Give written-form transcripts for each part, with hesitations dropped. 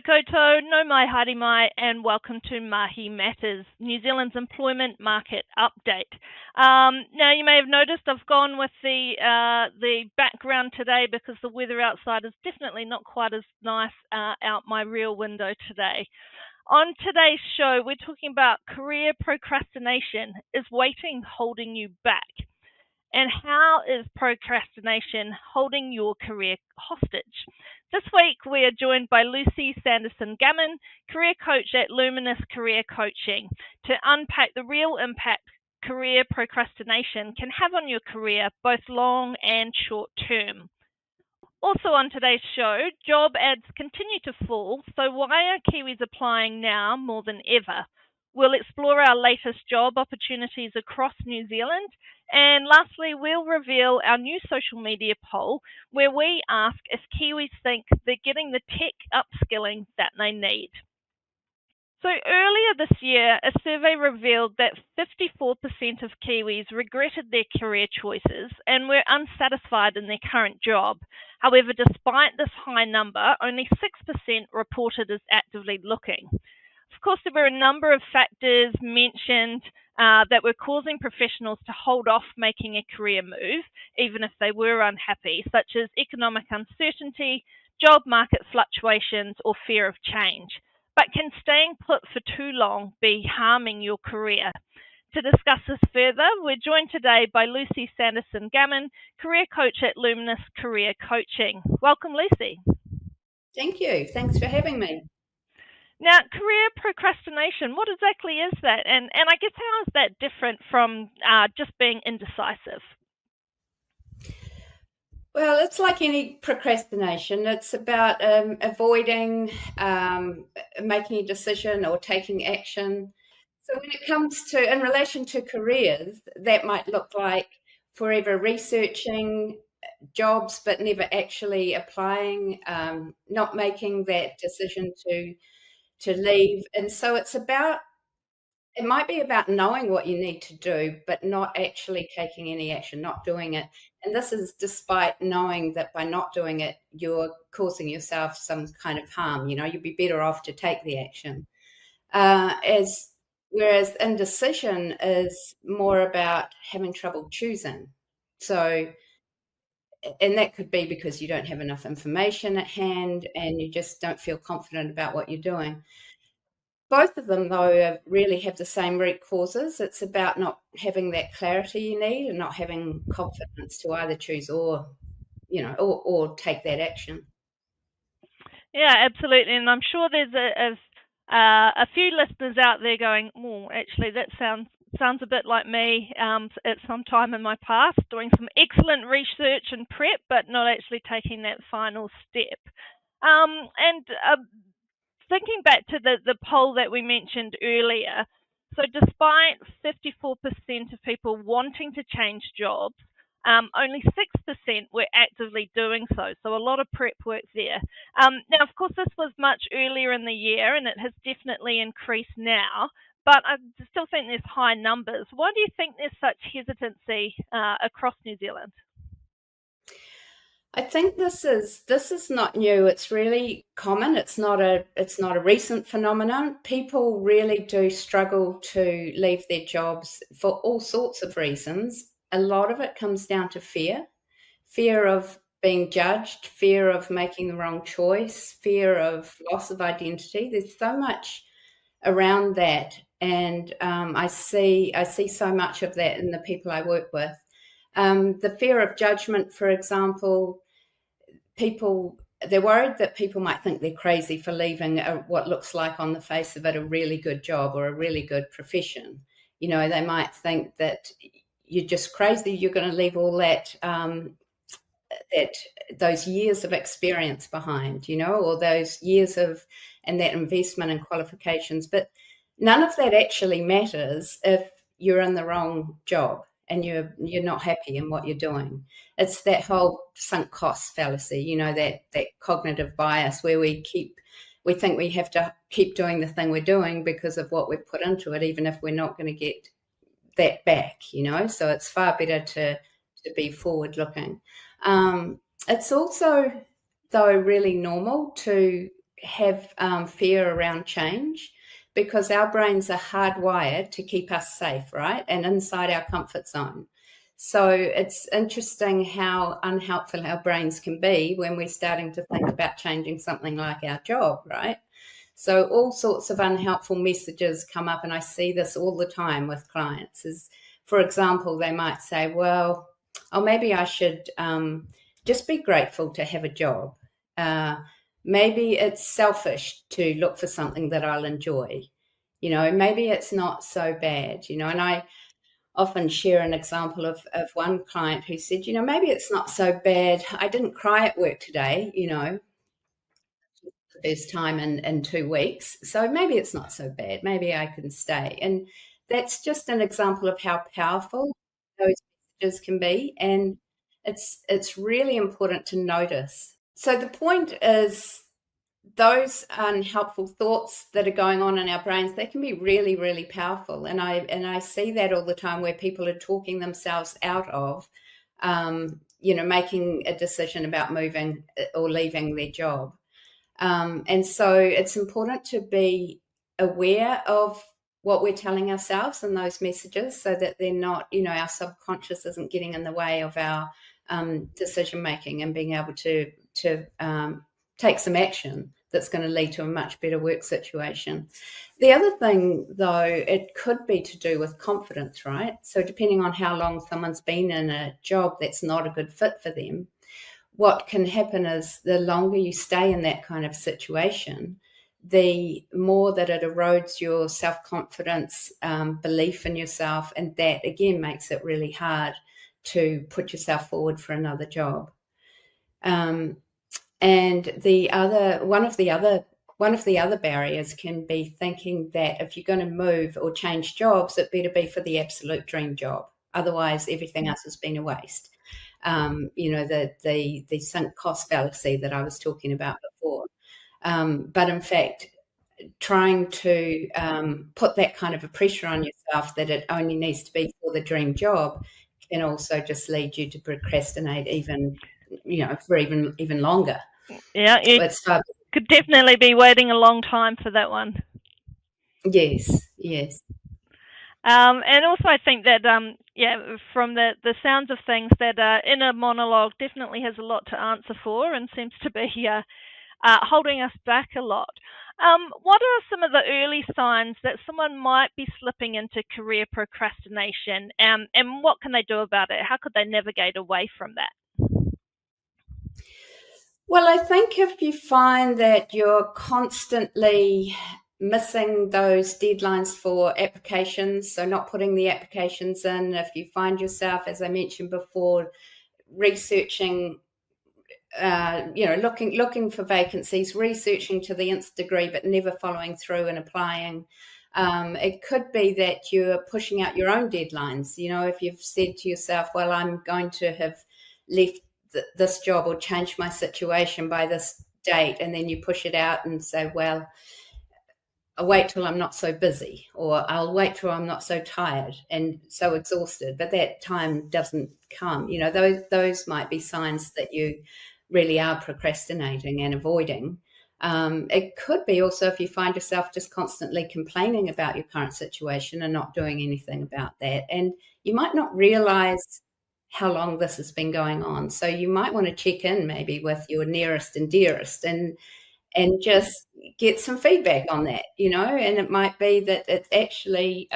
Kia ora koutou, no mai haere mai, and welcome to Mahi Matters, New Zealand's employment market update. Now, you may have noticed I've gone with the background today because the weather outside is definitely not quite as nice out my rear window today. On today's show, we're talking about career procrastination. Is waiting holding you back? And how is procrastination holding your career hostage? This week, we are joined by Lucy Sanderson-Gammon, career coach at Luminous Career Coaching, to unpack the real impact career procrastination can have on your career, both long and short term. Also on today's show, job ads continue to fall, so why are Kiwis applying now more than ever? We'll explore our latest job opportunities across New Zealand. And lastly, we'll reveal our new social media poll where we ask if Kiwis think they're getting the tech upskilling that they need. So earlier this year, a survey revealed that 54% of Kiwis regretted their career choices and were unsatisfied in their current job. However, despite this high number, only 6% reported as actively looking. Of course, there were a number of factors mentioned that were causing professionals to hold off making a career move, even if they were unhappy, such as economic uncertainty, job market fluctuations, or fear of change. But can staying put for too long be harming your career? To discuss this further, we're joined today by Lucy Sanderson-Gammon, career coach at Luminous Career Coaching. Welcome, Lucy. Thank you. Thanks for having me. Now, career procrastination, what exactly is that? And I guess how is that different from just being indecisive? Well, it's like any procrastination. It's about avoiding making a decision or taking action. So when it comes to, in relation to careers, that might look like forever researching jobs but never actually applying, not making that decision to leave. And so it might be about knowing what you need to do, but not actually taking any action, not doing it. And this is despite knowing that by not doing it, you're causing yourself some kind of harm. You know, you'd be better off to take the action. Whereas indecision is more about having trouble choosing. So, and that could be because you don't have enough information at hand and you just don't feel confident about what you're doing. Both of them, though, really have the same root causes. It's about not having that clarity you need and not having confidence to either choose or take that action. Yeah, absolutely. And I'm sure there's a few listeners out there going, "Oh, actually, that sounds a bit like me at some time in my past, doing some excellent research and prep, but not actually taking that final step." Thinking back to the poll that we mentioned earlier, so despite 54% of people wanting to change jobs, only 6% were actively doing so. So a lot of prep work there. Now, of course, this was much earlier in the year, and it has definitely increased now. But I still think there's high numbers. Why do you think there's such hesitancy across New Zealand? I think this is not new. It's really common. It's not a recent phenomenon. People really do struggle to leave their jobs for all sorts of reasons. A lot of it comes down to fear of being judged, fear of making the wrong choice, fear of loss of identity. There's so much around that, and I see so much of that in the people I work with. The fear of judgment, for example. They're worried that people might think they're crazy for leaving what looks like on the face of it a really good job or a really good profession. You know, they might think that you're just crazy, you're going to leave all that those years of experience behind, you know, or those years and that investment and qualifications. But none of that actually matters if you're in the wrong job and you're not happy in what you're doing. It's that whole sunk cost fallacy, you know, that cognitive bias where we think we have to keep doing the thing we're doing because of what we've put into it, even if we're not going to get that back, you know. So it's far better to be forward looking. It's also, though, really normal to have fear around change, because our brains are hardwired to keep us safe, right? And inside our comfort zone. So it's interesting how unhelpful our brains can be when we're starting to think about changing something like our job, right? So all sorts of unhelpful messages come up, and I see this all the time with clients. Is, for example, they might say, well, oh, maybe I should just be grateful to have a job. Maybe it's selfish to look for something that I'll enjoy. Maybe it's not so bad, and I often share an example of one client who said, maybe it's not so bad. I didn't cry at work today, the first time in 2 weeks. So maybe it's not so bad. Maybe I can stay. And that's just an example of how powerful those messages can be. And it's really important to notice. So the point is, those unhelpful thoughts that are going on in our brains, they can be really, really powerful. And I see that all the time, where people are talking themselves out of, making a decision about moving or leaving their job. And so it's important to be aware of what we're telling ourselves in those messages, so that they're not, our subconscious isn't getting in the way of our decision making and being able to take some action that's going to lead to a much better work situation. The other thing, though, it could be to do with confidence, right? So depending on how long someone's been in a job that's not a good fit for them, what can happen is, the longer you stay in that kind of situation, the more that it erodes your self-confidence, belief in yourself, and that again makes it really hard to put yourself forward for another job. And one of the other barriers can be thinking that if you're going to move or change jobs, it better be for the absolute dream job. Otherwise, everything else has been a waste. The sunk cost fallacy that I was talking about before. But in fact, trying to put that kind of a pressure on yourself that it only needs to be for the dream job can also just lead you to procrastinate for even longer. Yeah, you could definitely be waiting a long time for that one. Yes. And also I think that, from the sounds of things, that inner monologue definitely has a lot to answer for, and seems to be holding us back a lot. What are some of the early signs that someone might be slipping into career procrastination, and what can they do about it? How could they navigate away from that? Well, I think if you find that you're constantly missing those deadlines for applications, so not putting the applications in, if you find yourself, as I mentioned before, researching, looking for vacancies, researching to the nth degree, but never following through and applying. It could be that you're pushing out your own deadlines. If you've said to yourself, well, I'm going to have left this job or changed my situation by this date, and then you push it out and say, well, I'll wait till I'm not so busy, or I'll wait till I'm not so tired and so exhausted, but that time doesn't come. Those might be signs that you really are procrastinating and avoiding. It could be also if you find yourself just constantly complaining about your current situation and not doing anything about that, and you might not realize how long this has been going on. So you might want to check in maybe with your nearest and dearest and just get some feedback on that, and it might be that it actually,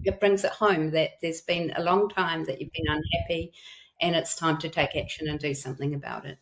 it brings it home that there's been a long time that you've been unhappy, and it's time to take action and do something about it.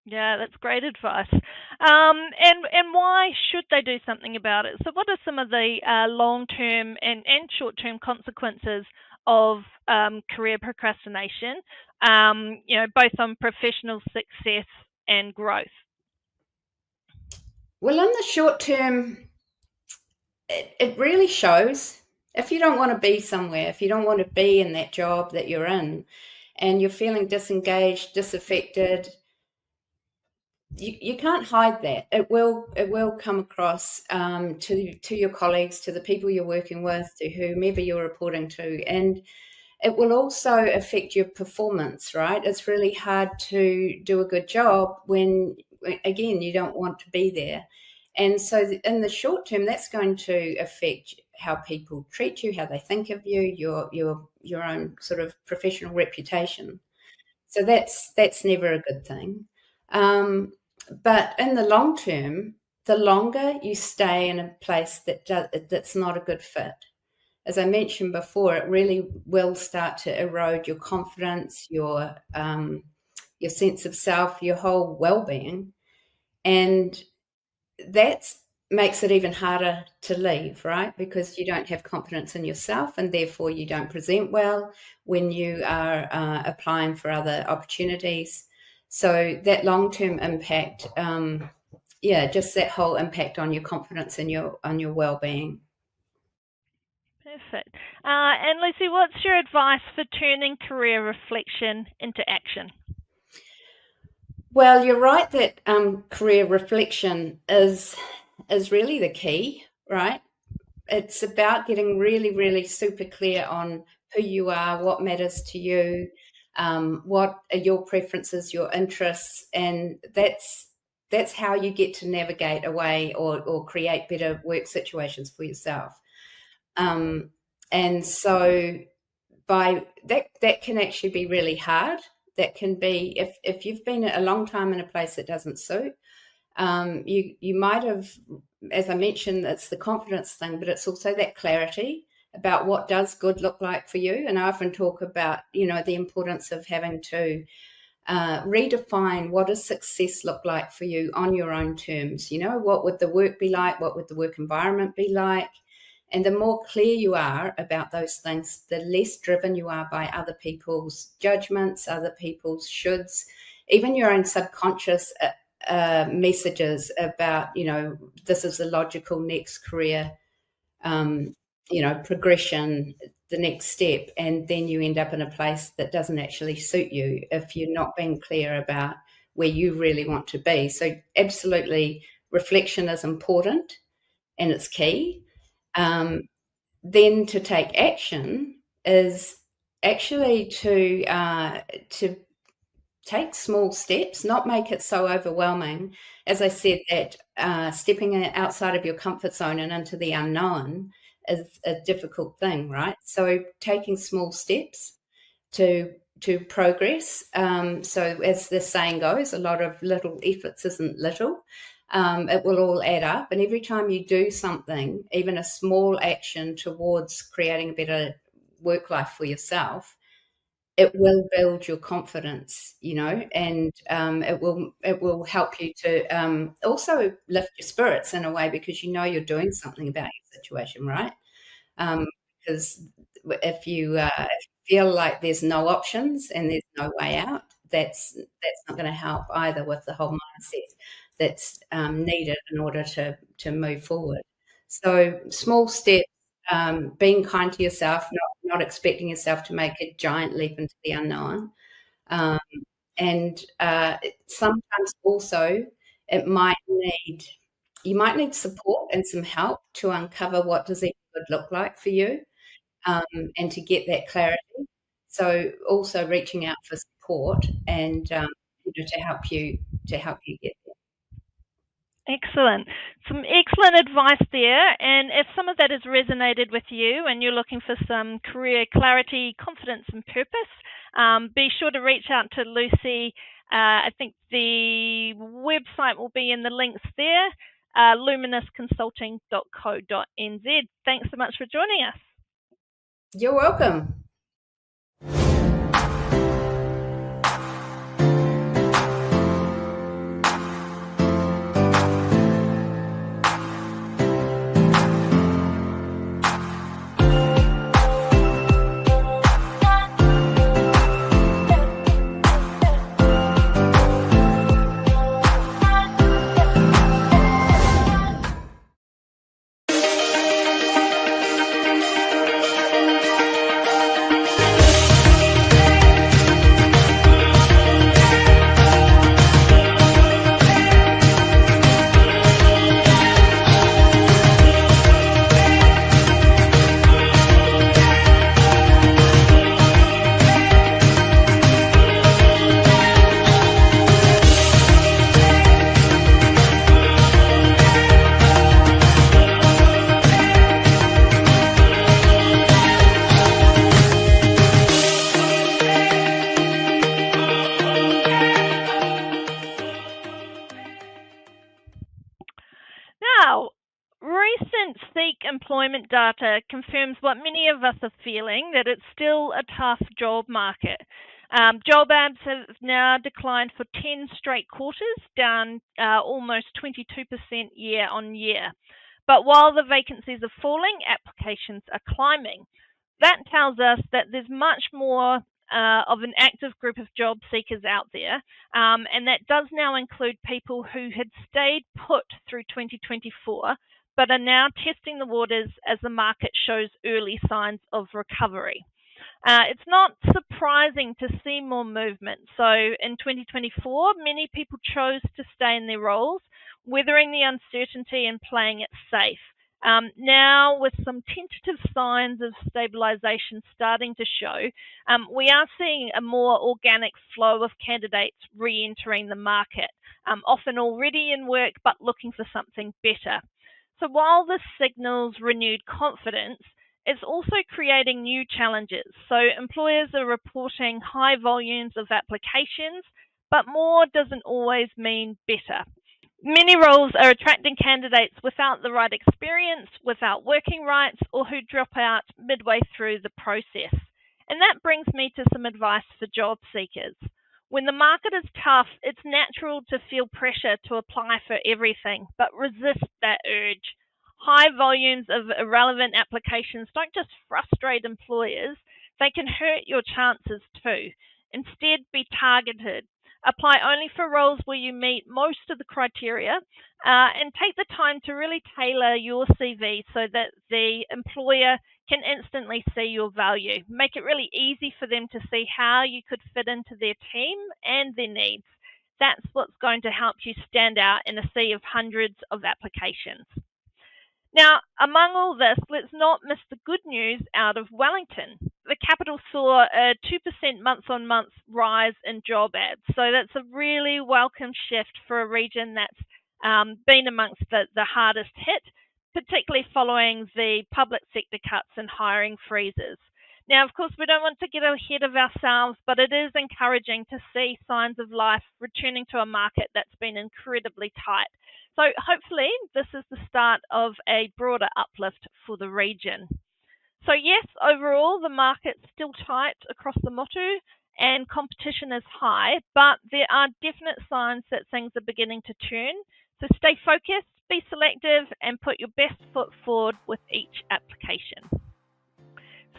Yeah, that's great advice. And why should they do something about it? So what are some of the long-term and short-term consequences of career procrastination, both on professional success and growth? Well, in the short term, it really shows. If you don't want to be somewhere, if you don't want to be in that job that you're in, and you're feeling disengaged, disaffected, you can't hide that. It will come across to your colleagues, to the people you're working with, to whomever you're reporting to, and it will also affect your performance, right? It's really hard to do a good job when again, you don't want to be there. And so in the short term, that's going to affect how people treat you, how they think of you, your own sort of professional reputation. So that's never a good thing. But in the long term, the longer you stay in a place that's not a good fit, as I mentioned before, it really will start to erode your confidence, your sense of self, your whole well-being. And that makes it even harder to leave, right? Because you don't have confidence in yourself, and therefore you don't present well when you are applying for other opportunities. So that long-term impact, just that whole impact on your confidence and on your well-being. Perfect. And Lucy, what's your advice for turning career reflection into action? Well, you're right that career reflection is really the key, right? It's about getting really, really super clear on who you are, what matters to you, what are your preferences, your interests, and that's how you get to navigate away or create better work situations for yourself. And so by that can actually be really hard. That can be, if you've been a long time in a place that doesn't suit, you might have, as I mentioned, it's the confidence thing, but it's also that clarity about what does good look like for you. And I often talk about, the importance of having to redefine what does success look like for you on your own terms. What would the work be like? What would the work environment be like? And the more clear you are about those things, the less driven you are by other people's judgments, other people's shoulds, even your own subconscious messages about, this is the logical next career, progression, the next step. And then you end up in a place that doesn't actually suit you if you're not being clear about where you really want to be. So absolutely, reflection is important and it's key. Then to take action is actually to take small steps, not make it so overwhelming. As I said, that stepping outside of your comfort zone and into the unknown is a difficult thing, right? So taking small steps to progress. So as the saying goes, a lot of little efforts isn't little. It will all add up. And every time you do something, even a small action towards creating a better work life for yourself, it will build your confidence, and it will help you to also lift your spirits in a way, because you're doing something about your situation, right? Because if you feel like there's no options and there's no way out, that's not going to help either with the whole mindset that's needed in order to move forward. So small steps, being kind to yourself, not expecting yourself to make a giant leap into the unknown. And sometimes also you might need support and some help to uncover what does it look like for you, and to get that clarity. So also reaching out for support and to help you get there. Excellent. Some excellent advice there. And if some of that has resonated with you and you're looking for some career clarity, confidence, and purpose, be sure to reach out to Lucy. I think the website will be in the links there, luminousconsulting.co.nz. Thanks so much for joining us. You're welcome. current Seek employment data confirms what many of us are feeling, that it's still a tough job market. Job ads have now declined for 10 straight quarters, down almost 22% year on year. But while the vacancies are falling, applications are climbing. That tells us that there's much more of an active group of job seekers out there, and that does now include people who had stayed put through 2024 but are now testing the waters as the market shows early signs of recovery. It's not surprising to see more movement. So in 2024, many people chose to stay in their roles, weathering the uncertainty and playing it safe. Now, with some tentative signs of stabilization starting to show, we are seeing a more organic flow of candidates re-entering the market, often already in work but looking for something better. So while this signals renewed confidence, it's also creating new challenges. So employers are reporting high volumes of applications, but more doesn't always mean better. Many roles are attracting candidates without the right experience, without working rights, or who drop out midway through the process. And that brings me to some advice for job seekers. When the market is tough, it's natural to feel pressure to apply for everything, but resist that urge. High volumes of irrelevant applications don't just frustrate employers, they can hurt your chances too. Instead, be targeted. Apply only for roles where you meet most of the criteria, and take the time to really tailor your CV so that the employer can instantly see your value. Make it really easy for them to see how you could fit into their team and their needs. That's what's going to help you stand out in a sea of hundreds of applications. Now, among all this, let's not miss the good news out of Wellington. The capital saw a 2% month-on-month rise in job ads. So that's a really welcome shift for a region that's been amongst the hardest hit, particularly following the public sector cuts and hiring freezes. Now, of course, we don't want to get ahead of ourselves, but it is encouraging to see signs of life returning to a market that's been incredibly tight. So hopefully this is the start of a broader uplift for the region. So yes, overall the market's still tight across the motu and competition is high, but there are definite signs that things are beginning to turn. So stay focused, be selective, and put your best foot forward with each application.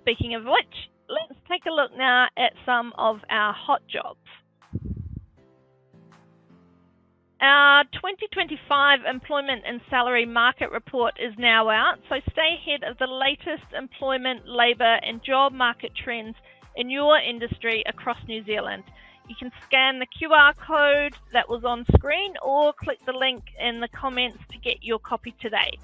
Speaking of which, let's take a look now at some of our hot jobs. Our 2025 Employment and Salary Market Report is now out, so stay ahead of the latest employment, labour and job market trends in your industry across New Zealand. You can scan the QR code that was on screen or click the link in the comments to get your copy today.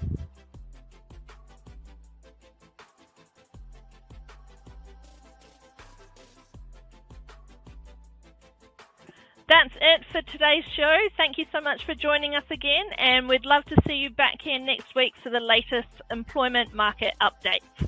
That's it for today's show. Thank you so much for joining us again, and we'd love to see you back here next week for the latest employment market updates.